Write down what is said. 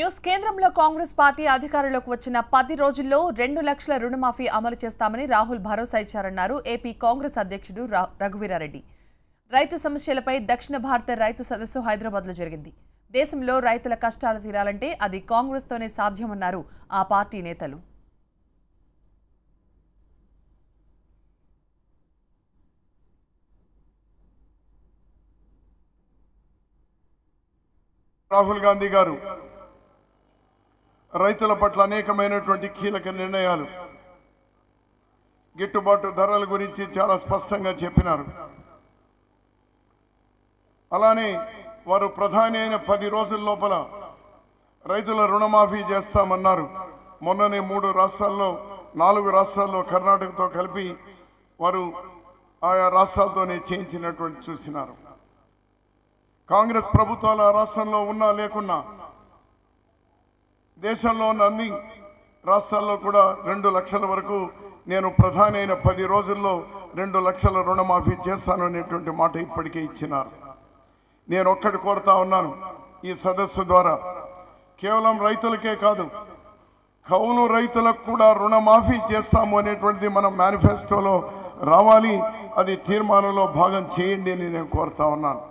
News కేంద్రంలో Congress party అధికారంలోకి వచ్చిన 10 రోజుల్లో 2 లక్షల రుణమాఫీ అమలు చేస్తామని రాహుల్ భరోసా ఇచ్చారన్నారు ఏపీ కాంగ్రెస్ అధ్యక్షుడు రఘువీరారెడ్డి. రైతు సమస్యలపై దక్షిణ భారత రైతు సదస్సు హైదరాబాద్లో జరిగింది. దేశంలో రైతుల కష్టాలు తీరాలంటే అది కాంగ్రెస్తోనే సాధ్యమన్నారు ఆ పార్టీ నేతలు. రాహుల్ గాంధీ గారు రైతుల పట్ల అనేకమైనటువంటి కీలక నిర్ణయాలు, గిట్టుబాటు ధరల గురించి చాలా స్పష్టంగా చెప్పినారు. అలానే వారు ప్రధాని అయిన 10 రోజుల లోపల రైతుల రుణమాఫీ చేస్తామన్నారు. మొన్ననే 3 రాష్ట్రాల్లో 4 రాష్ట్రాల్లో కర్ణాటకతో కలిపి వారు ఆయా రాష్ట్రాలతోనే చేయించినటువంటి చూసినారు. కాంగ్రెస్ ప్రభుత్వాలు ఆ రాష్ట్రంలో ఉన్నా లేకున్నా దేశంలో ఉన్న అన్ని రాష్ట్రాల్లో కూడా 2 లక్షల వరకు నేను ప్రధాని అయిన 10 రోజుల్లో 2 లక్షల రుణమాఫీ చేస్తాను అనేటువంటి మాట ఇప్పటికే ఇచ్చినారు. నేను ఒక్కటి కోరుతా ఉన్నాను, ఈ సదస్సు ద్వారా కేవలం రైతులకే కాదు, కౌలు రైతులకు కూడా రుణమాఫీ చేస్తాము అనేటువంటిది మనం మేనిఫెస్టోలో రావాలి. అది తీర్మానంలో భాగం చేయండి అని నేను కోరుతా ఉన్నాను.